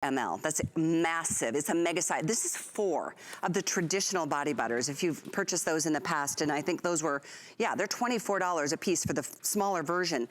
ml. That's massive. It's a mega size. This is 4 of the traditional body butters. If you've purchased those in the past, and I think those were, yeah, they're $24 a piece for the smaller version.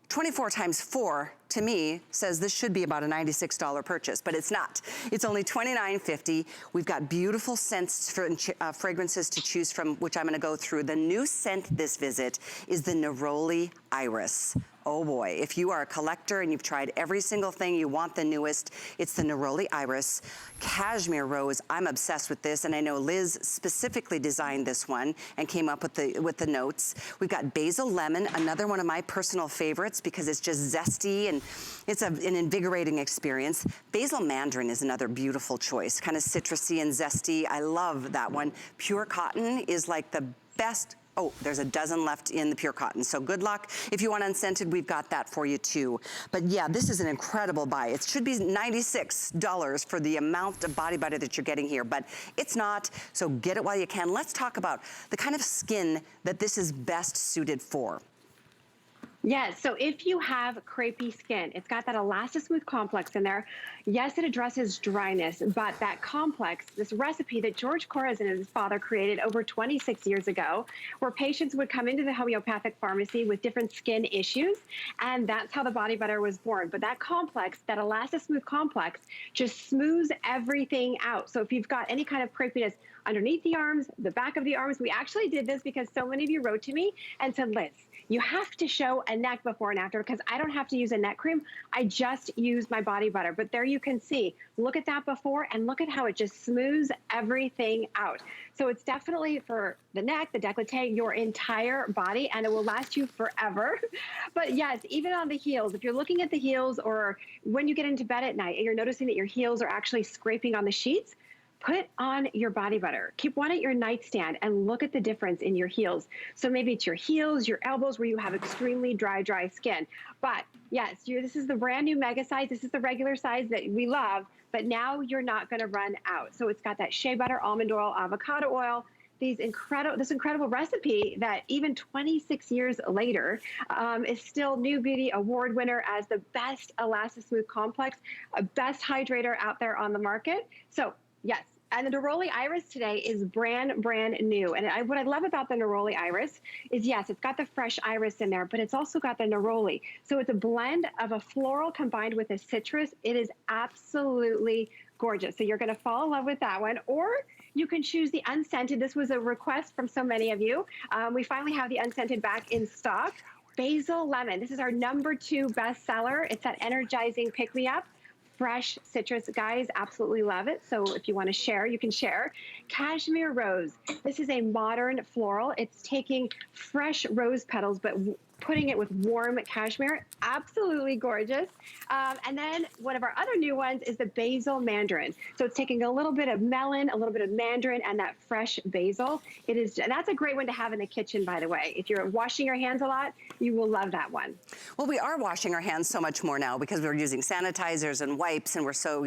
24 times 4 to me says this should be about a $96 purchase, but it's not. It's only $29.50. We've got beautiful scents for fragrances to choose from, which I'm gonna go through. The new scent this visit is the Neroli Iris. Oh boy, if you are a collector and you've tried every single thing, you want the newest, it's the Neroli Iris. Cashmere Rose, I'm obsessed with this, and I know Liz specifically designed this one and came up with the notes. We've got Basil Lemon, another one of my personal favorites because it's just zesty and it's an invigorating experience. Basil Mandarin is another beautiful choice, kind of citrusy and zesty. I love that one. Pure Cotton is like the best. Oh, there's a dozen left in the Pure Cotton, so good luck. If you want unscented, we've got that for you too. But yeah, this is an incredible buy. It should be $96 for the amount of body butter that you're getting here, but it's not, so get it while you can. Let's talk about the kind of skin that this is best suited for. Yes, so if you have crepey skin, it's got that ElastiSmooth complex in there. Yes, it addresses dryness, but that complex, this recipe that George Korres and his father created over 26 years ago, where patients would come into the homeopathic pharmacy with different skin issues, and that's how the body butter was born. But that complex, that ElastiSmooth complex, just smooths everything out. So if you've got any kind of crepiness underneath the arms, the back of the arms, we actually did this because so many of you wrote to me and said, Liz, you have to show a neck before and after because I don't have to use a neck cream. I just use my body butter. But there you can see, look at that before and look at how it just smooths everything out. So it's definitely for the neck, the décolleté, your entire body, and it will last you forever. But yes, even on the heels, if you're looking at the heels or when you get into bed at night and you're noticing that your heels are actually scraping on the sheets, put on your body butter. Keep one at your nightstand and look at the difference in your heels. So maybe it's your heels, your elbows where you have extremely dry skin. But yes, this is the brand new mega size. This is the regular size that we love, but now you're not gonna run out. So it's got that shea butter, almond oil, avocado oil, this incredible recipe that even 26 years later is still New Beauty Award winner as the best ElastiSmooth complex, best hydrator out there on the market. So yes, and the Neroli Iris today is brand new. And what I love about the Neroli Iris is, yes, it's got the fresh iris in there, but it's also got the neroli. So it's a blend of a floral combined with a citrus. It is absolutely gorgeous. So you're gonna fall in love with that one, or you can choose the unscented. This was a request from so many of you. We finally have the unscented back in stock. Basil Lemon, this is our #2 bestseller. It's that energizing pick-me-up. Fresh citrus, guys, absolutely love it. So if you want to share, you can share. Cashmere Rose, this is a modern floral. It's taking fresh rose petals, but putting it with warm cashmere, absolutely gorgeous. And then one of our other new ones is the Basil Mandarin. So it's taking a little bit of melon, a little bit of mandarin, and that fresh basil. And that's a great one to have in the kitchen, by the way. If you're washing your hands a lot, you will love that one. Well, we are washing our hands so much more now because we're using sanitizers and wipes, and we're so,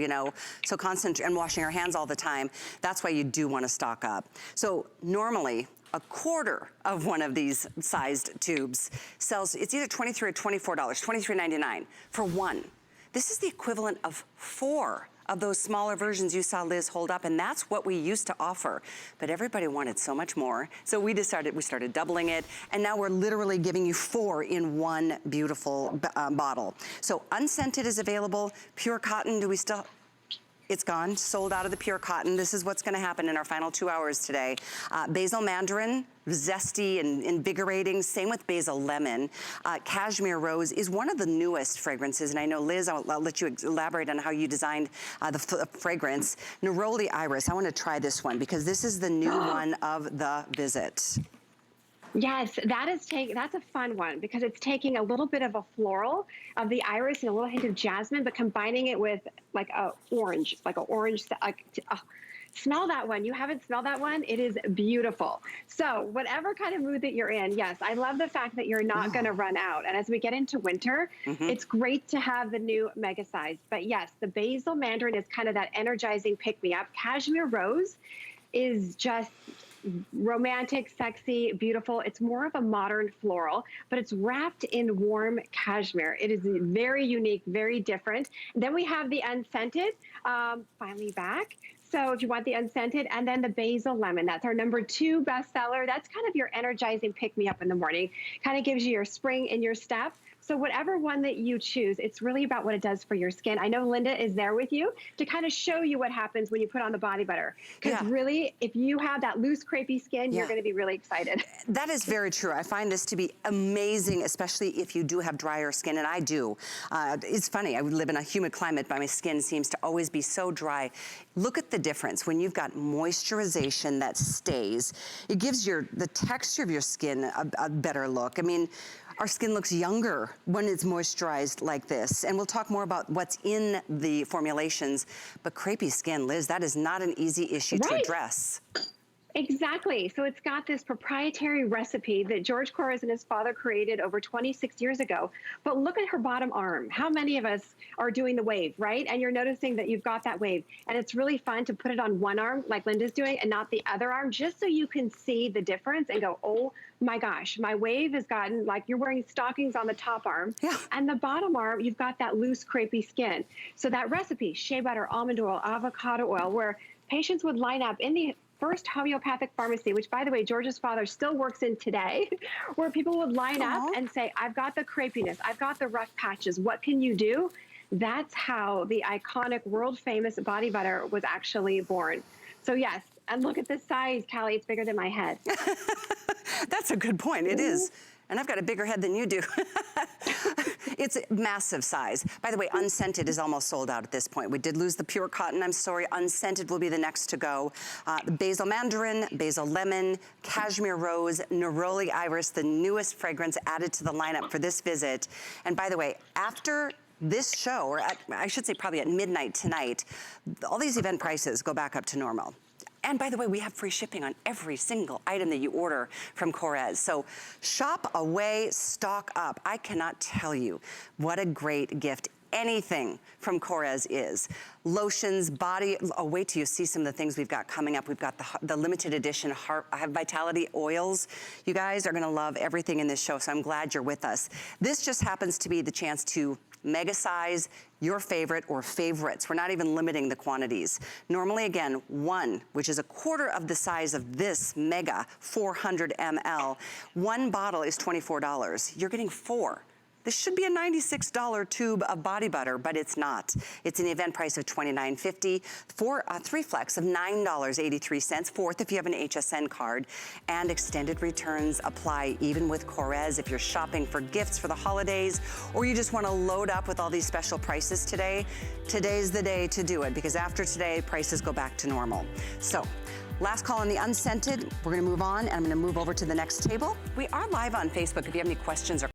so constant and washing our hands all the time. That's why you do want to stock up. So normally, a quarter of one of these sized tubes sells, it's either $23 or $24, $23.99 for one. This is the equivalent of 4 of those smaller versions you saw Liz hold up, and that's what we used to offer. But everybody wanted so much more, so we started doubling it, and now we're literally giving you 4 in one beautiful bottle. So unscented is available. Pure Cotton, do we still? It's gone, sold out of the Pure Cotton. This is what's gonna happen in our final 2 hours today. Basil Mandarin, zesty and invigorating, same with Basil Lemon. Cashmere Rose is one of the newest fragrances, and I know, Liz, I'll let you elaborate on how you designed the fragrance. Neroli Iris, I wanna try this one because this is the new one of the visit. Yes, that's a fun one because it's taking a little bit of a floral of the iris and a little hint of jasmine, but combining it with like a orange, smell that one. You haven't smelled that one? It is beautiful. So whatever kind of mood that you're in, yes, I love the fact that you're not gonna run out. And as we get into winter, it's great to have the new mega size. But yes, the Basil Mandarin is kind of that energizing pick-me-up. Cashmere Rose is just romantic, sexy, beautiful. It's more of a modern floral, but it's wrapped in warm cashmere. It is very unique, very different. Then we have the unscented, finally back. So if you want the unscented, and then the Basil Lemon, that's our #2 bestseller. That's kind of your energizing pick-me-up in the morning. Kind of gives you your spring in your step. So whatever one that you choose, it's really about what it does for your skin. I know Linda is there with you to kind of show you what happens when you put on the body butter. Because really, if you have that loose, crepey skin, you're going to be really excited. That is very true. I find this to be amazing, especially if you do have drier skin, and I do. It's funny, I live in a humid climate, but my skin seems to always be so dry. Look at the difference when you've got moisturization that stays. It gives the texture of your skin a better look. I mean, our skin looks younger when it's moisturized like this. And we'll talk more about what's in the formulations. But crepey skin, Liz, that is not an easy issue to address. Exactly. So it's got this proprietary recipe that George Korres and his father created over 26 years ago. But look at her bottom arm. How many of us are doing the wave, right? And you're noticing that you've got that wave. And it's really fun to put it on one arm like Linda's doing and not the other arm, just so you can see the difference and go, oh my gosh, my wave has gotten like you're wearing stockings on the top arm. And the bottom arm, you've got that loose, crepey skin. So that recipe, shea butter, almond oil, avocado oil, where patients would line up in the first homeopathic pharmacy, which by the way, George's father still works in today, where people would line up and say, I've got the crepiness, I've got the rough patches, what can you do? That's how the iconic world famous body butter was actually born. So yes, and look at the size, Callie, it's bigger than my head. That's a good point, it is. And I've got a bigger head than you do. It's a massive size. By the way, unscented is almost sold out at this point. We did lose the pure cotton, I'm sorry. Unscented will be the next to go. Basil mandarin, basil lemon, cashmere rose, neroli iris, the newest fragrance added to the lineup for this visit. And by the way, after this show, or I should say probably at midnight tonight, all these event prices go back up to normal. And by the way, we have free shipping on every single item that you order from Korres. So shop away, stock up. I cannot tell you what a great gift anything from Korres is. Lotions, body, oh, wait till you see some of the things we've got coming up. We've got the limited edition Vitality oils. You guys are gonna love everything in this show, so I'm glad you're with us. This just happens to be the chance to mega size your favorite or favorites. We're not even limiting the quantities. Normally, again, one, which is a quarter of the size of this mega 400 ml, one bottle is $24. You're getting 4. This should be a $96 tube of body butter, but it's not. It's an event price of $29.50 for 3 flex of $9.83, fourth if you have an HSN card, and extended returns apply even with Korres. If you're shopping for gifts for the holidays, or you just wanna load up with all these special prices today, today's the day to do it, because after today, prices go back to normal. So, last call on the unscented. We're gonna move on, and I'm gonna move over to the next table. We are live on Facebook if you have any questions or